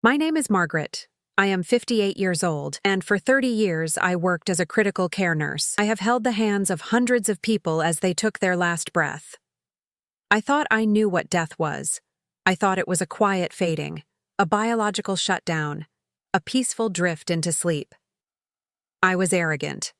My name is Margaret. I am 58 years old, and for 30 years I worked as a critical care nurse. I have held the hands of hundreds of people as they took their last breath. I thought I knew what death was. I thought it was a quiet fading, a biological shutdown, a peaceful drift into sleep. I was arrogant.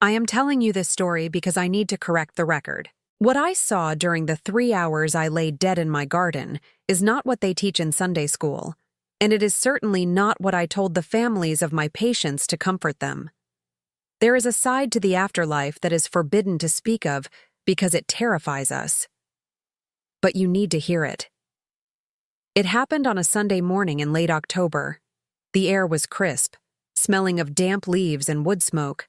I am telling you this story because I need to correct the record. What I saw during the 3 hours I lay dead in my garden is not what they teach in Sunday school, and it is certainly not what I told the families of my patients to comfort them. There is a side to the afterlife that is forbidden to speak of because it terrifies us. But you need to hear it. It happened on a Sunday morning in late October. The air was crisp, smelling of damp leaves and wood smoke.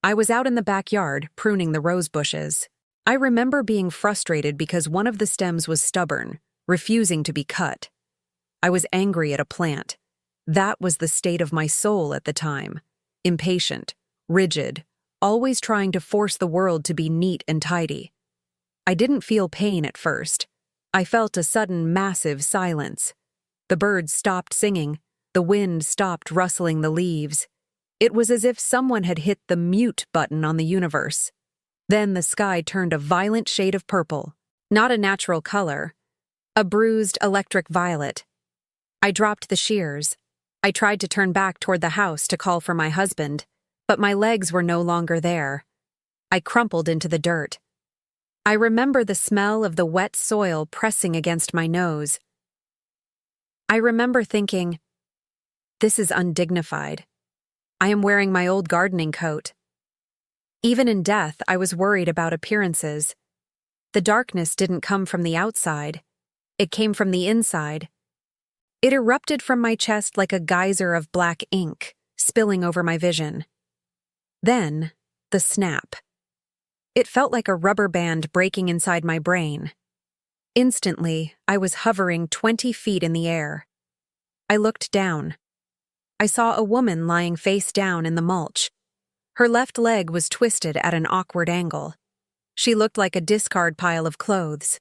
I was out in the backyard, pruning the rose bushes. I remember being frustrated because one of the stems was stubborn, refusing to be cut. I was angry at a plant. That was the state of my soul at the time. Impatient, rigid, always trying to force the world to be neat and tidy. I didn't feel pain at first. I felt a sudden massive silence. The birds stopped singing. The wind stopped rustling the leaves. It was as if someone had hit the mute button on the universe. Then the sky turned a violent shade of purple, not a natural color, a bruised electric violet. I dropped the shears. I tried to turn back toward the house to call for my husband, but my legs were no longer there. I crumpled into the dirt. I remember the smell of the wet soil pressing against my nose. I remember thinking, this is undignified. I am wearing my old gardening coat. Even in death, I was worried about appearances. The darkness didn't come from the outside. It came from the inside. It erupted from my chest like a geyser of black ink, spilling over my vision. Then, the snap. It felt like a rubber band breaking inside my brain. Instantly, I was hovering 20 feet in the air. I looked down. I saw a woman lying face down in the mulch. Her left leg was twisted at an awkward angle. She looked like a discard pile of clothes.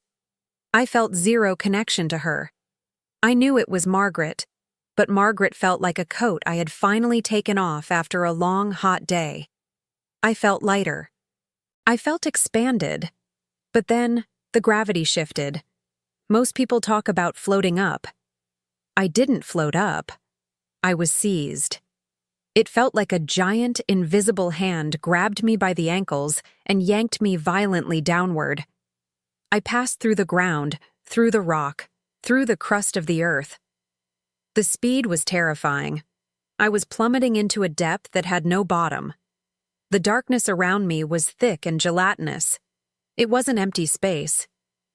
I felt zero connection to her. I knew it was Margaret, but Margaret felt like a coat I had finally taken off after a long, hot day. I felt lighter. I felt expanded. But then, the gravity shifted. Most people talk about floating up. I didn't float up. I was seized. It felt like a giant, invisible hand grabbed me by the ankles and yanked me violently downward. I passed through the ground, through the rock, through the crust of the earth. The speed was terrifying. I was plummeting into a depth that had no bottom. The darkness around me was thick and gelatinous. It wasn't empty space.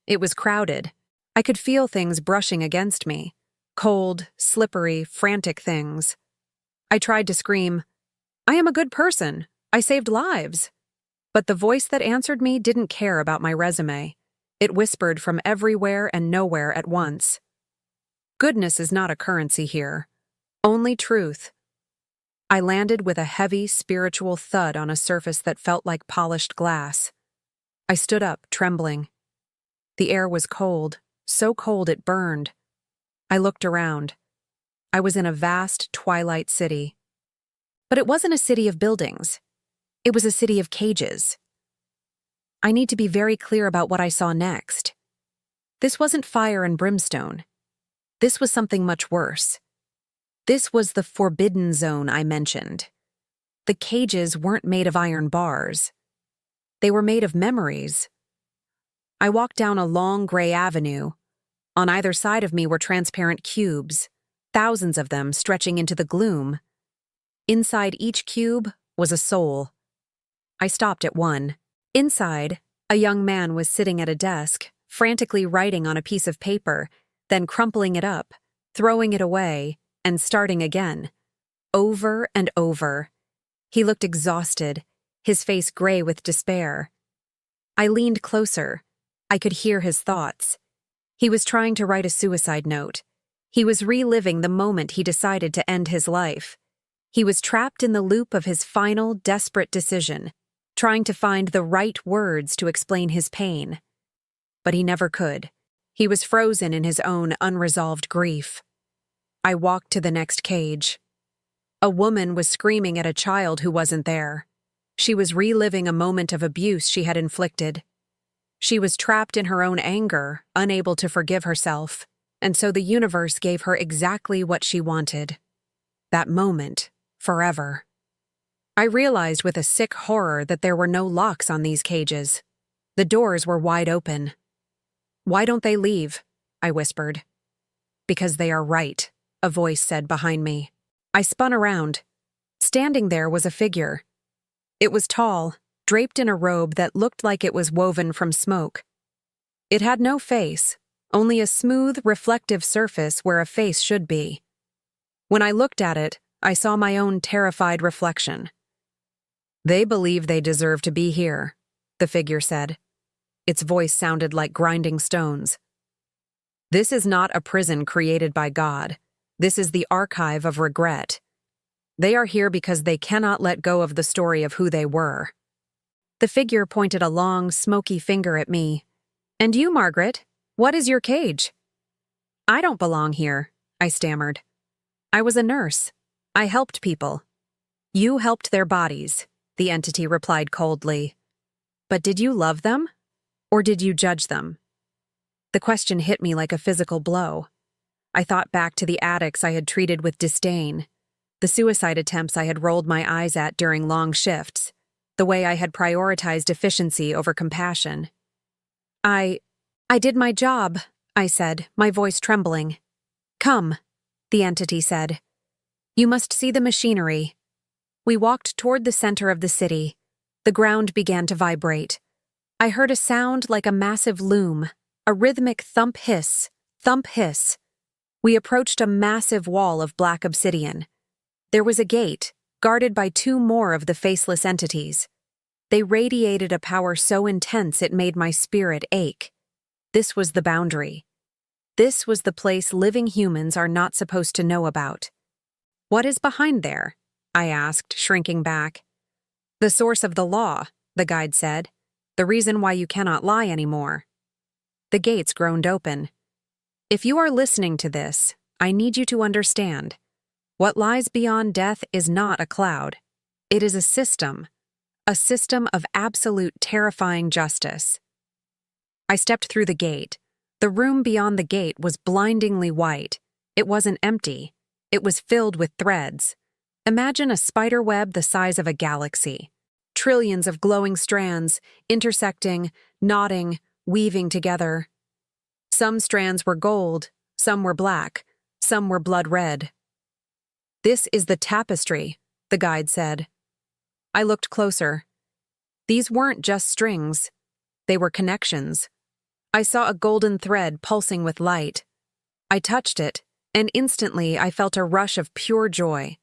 It was crowded. I could feel things brushing against me. Cold, slippery, frantic things. I tried to scream, "I am a good person. I saved lives." But the voice that answered me didn't care about my resume. It whispered from everywhere and nowhere at once. Goodness is not a currency here. Only truth. I landed with a heavy, spiritual thud on a surface that felt like polished glass. I stood up, trembling. The air was cold, so cold it burned. I looked around. I was in a vast, twilight city. But it wasn't a city of buildings. It was a city of cages. I need to be very clear about what I saw next. This wasn't fire and brimstone. This was something much worse. This was the forbidden zone I mentioned. The cages weren't made of iron bars. They were made of memories. I walked down a long gray avenue. On either side of me were transparent cubes, thousands of them stretching into the gloom. Inside each cube was a soul. I stopped at one. Inside, a young man was sitting at a desk, frantically writing on a piece of paper, then crumpling it up, throwing it away, and starting again. Over and over. He looked exhausted, his face gray with despair. I leaned closer. I could hear his thoughts. He was trying to write a suicide note. He was reliving the moment he decided to end his life. He was trapped in the loop of his final, desperate decision, trying to find the right words to explain his pain. But he never could. He was frozen in his own unresolved grief. I walked to the next cage. A woman was screaming at a child who wasn't there. She was reliving a moment of abuse she had inflicted. She was trapped in her own anger, unable to forgive herself, and so the universe gave her exactly what she wanted. That moment, forever. I realized with a sick horror that there were no locks on these cages. The doors were wide open. "Why don't they leave?" I whispered. "Because they are right," a voice said behind me. I spun around. Standing there was a figure. It was tall, draped in a robe that looked like it was woven from smoke. It had no face, only a smooth, reflective surface where a face should be. When I looked at it, I saw my own terrified reflection. "They believe they deserve to be here," the figure said. Its voice sounded like grinding stones. "This is not a prison created by God. This is the archive of regret. They are here because they cannot let go of the story of who they were." The figure pointed a long, smoky finger at me. "And you, Margaret, what is your cage?" "I don't belong here," I stammered. "I was a nurse. I helped people." "You helped their bodies," the entity replied coldly. "But did you love them? Or did you judge them?" The question hit me like a physical blow. I thought back to the addicts I had treated with disdain, the suicide attempts I had rolled my eyes at during long shifts, the way I had prioritized efficiency over compassion. I did my job," I said, my voice trembling. "Come," the entity said. "You must see the machinery." We walked toward the center of the city. The ground began to vibrate. I heard a sound like a massive loom, a rhythmic thump hiss, thump hiss. We approached a massive wall of black obsidian. There was a gate, guarded by two more of the faceless entities. They radiated a power so intense it made my spirit ache. This was the boundary. This was the place living humans are not supposed to know about. "What is behind there?" I asked, shrinking back. "The source of the law," the guide said. "The reason why you cannot lie anymore." The gates groaned open. "If you are listening to this, I need you to understand. What lies beyond death is not a cloud. It is a system of absolute terrifying justice." I stepped through the gate. The room beyond the gate was blindingly white. It wasn't empty. It was filled with threads. Imagine a spider web the size of a galaxy. Trillions of glowing strands, intersecting, knotting, weaving together. Some strands were gold, some were black, some were blood red. "This is the tapestry," the guide said. I looked closer. These weren't just strings. They were connections. I saw a golden thread pulsing with light. I touched it, and instantly I felt a rush of pure joy.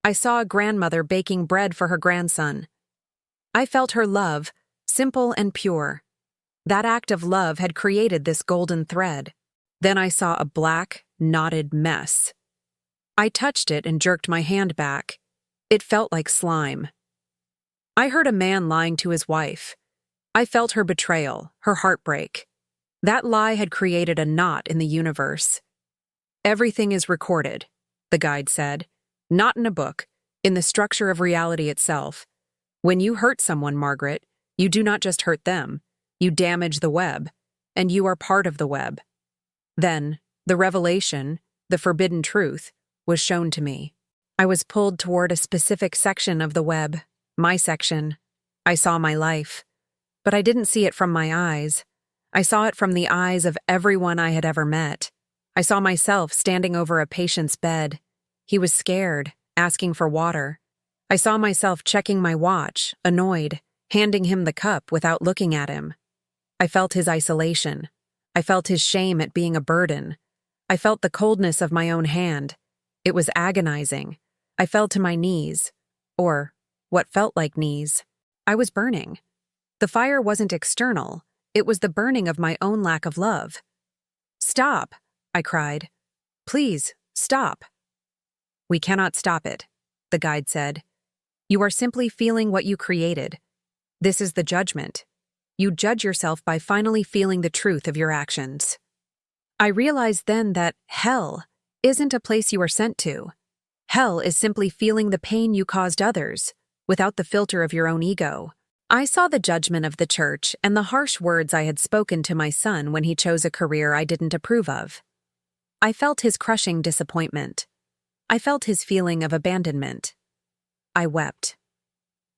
I saw a grandmother baking bread for her grandson. I felt her love, simple and pure. That act of love had created this golden thread. Then I saw a black, knotted mess. I touched it and jerked my hand back. It felt like slime. I heard a man lying to his wife. I felt her betrayal, her heartbreak. That lie had created a knot in the universe. "Everything is recorded," the guide said. "Not in a book, in the structure of reality itself. When you hurt someone, Margaret, you do not just hurt them. You damage the web, and you are part of the web." Then, the revelation, the forbidden truth, was shown to me. I was pulled toward a specific section of the web, my section. I saw my life. But I didn't see it from my eyes. I saw it from the eyes of everyone I had ever met. I saw myself standing over a patient's bed. He was scared, asking for water. I saw myself checking my watch, annoyed, handing him the cup without looking at him. I felt his isolation. I felt his shame at being a burden. I felt the coldness of my own hand. It was agonizing. I fell to my knees, or what felt like knees. I was burning. The fire wasn't external. It was the burning of my own lack of love. "Stop," I cried. "Please, stop." "We cannot stop it," the guide said. "You are simply feeling what you created. This is the judgment. You judge yourself by finally feeling the truth of your actions." I realized then that hell, isn't a place you are sent to. Hell is simply feeling the pain you caused others, without the filter of your own ego. I saw the judgment of the church and the harsh words I had spoken to my son when he chose a career I didn't approve of. I felt his crushing disappointment. I felt his feeling of abandonment. I wept.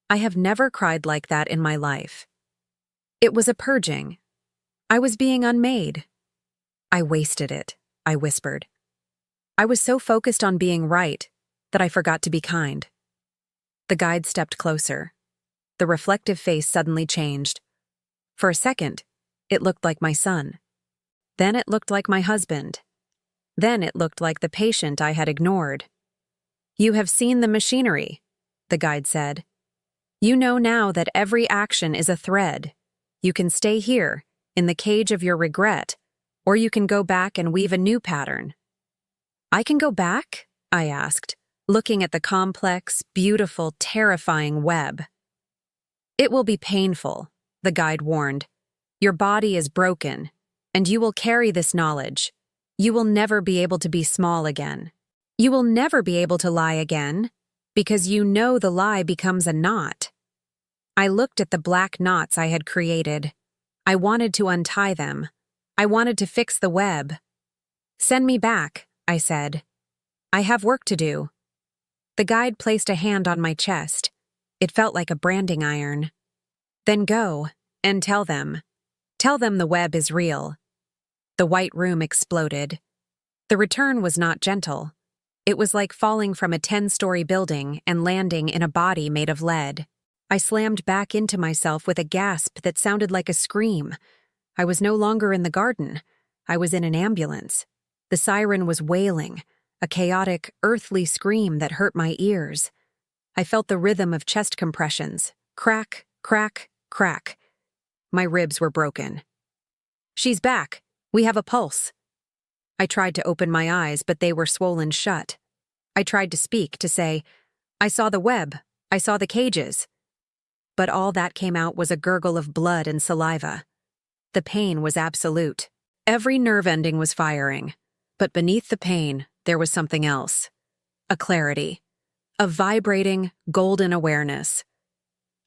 I have never cried like that in my life. It was a purging. I was being unmade. I wasted it, I whispered. I was so focused on being right that I forgot to be kind. The guide stepped closer. The reflective face suddenly changed. For a second, it looked like my son. Then it looked like my husband. Then it looked like the patient I had ignored. You have seen the machinery, the guide said. You know now that every action is a thread. You can stay here, in the cage of your regret, or you can go back and weave a new pattern. I can go back? I asked, looking at the complex, beautiful, terrifying web. It will be painful, the guide warned. Your body is broken, and you will carry this knowledge. You will never be able to be small again. You will never be able to lie again, because you know the lie becomes a knot. I looked at the black knots I had created. I wanted to untie them. I wanted to fix the web. Send me back, I said. I have work to do. The guide placed a hand on my chest. It felt like a branding iron. Then go, and tell them. Tell them the web is real. The white room exploded. The return was not gentle. It was like falling from a 10-story building and landing in a body made of lead. I slammed back into myself with a gasp that sounded like a scream. I was no longer in the garden. I was in an ambulance. The siren was wailing, a chaotic, earthly scream that hurt my ears. I felt the rhythm of chest compressions. Crack, crack, crack. My ribs were broken. She's back. We have a pulse. I tried to open my eyes, but they were swollen shut. I tried to speak, to say, I saw the web. I saw the cages. But all that came out was a gurgle of blood and saliva. The pain was absolute. Every nerve ending was firing. But beneath the pain, there was something else. A clarity. A vibrating, golden awareness.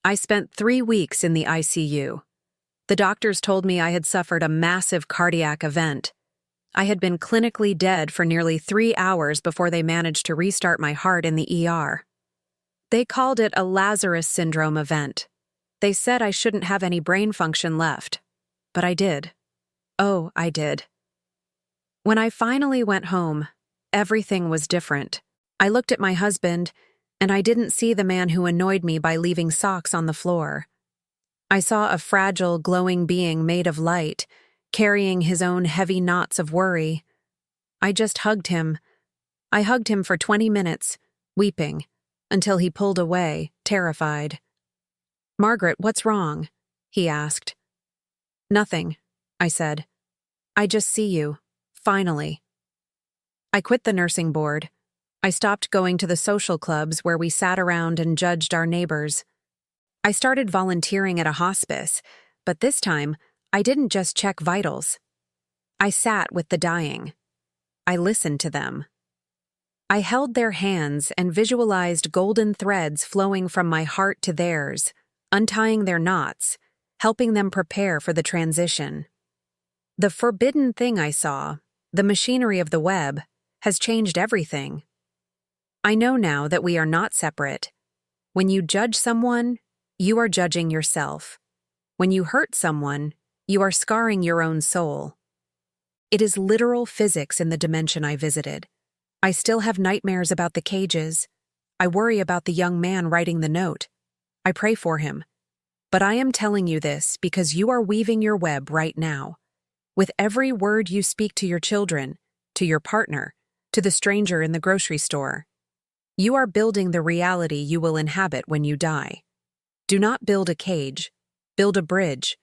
I spent 3 weeks in the ICU. The doctors told me I had suffered a massive cardiac event. I had been clinically dead for nearly 3 hours before they managed to restart my heart in the ER. They called it a Lazarus syndrome event. They said I shouldn't have any brain function left. But I did. Oh, I did. When I finally went home, everything was different. I looked at my husband, and I didn't see the man who annoyed me by leaving socks on the floor. I saw a fragile, glowing being made of light, carrying his own heavy knots of worry. I just hugged him. I hugged him for 20 minutes, weeping, until he pulled away, terrified. Margaret, what's wrong? He asked. Nothing, I said. I just see you, finally. I quit the nursing board. I stopped going to the social clubs where we sat around and judged our neighbors. I started volunteering at a hospice, but this time, I didn't just check vitals. I sat with the dying. I listened to them. I held their hands and visualized golden threads flowing from my heart to theirs, untying their knots, helping them prepare for the transition. The forbidden thing I saw, the machinery of the web, has changed everything. I know now that we are not separate. When you judge someone, you are judging yourself. When you hurt someone, you are scarring your own soul. It is literal physics in the dimension I visited. I still have nightmares about the cages. I worry about the young man writing the note. I pray for him. But I am telling you this because you are weaving your web right now. With every word you speak to your children, to your partner, to the stranger in the grocery store. You are building the reality you will inhabit when you die. Do not build a cage. Build a bridge.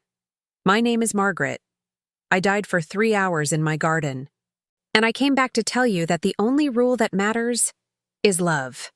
My name is Margaret. I died for 3 hours in my garden. And I came back to tell you that the only rule that matters is love.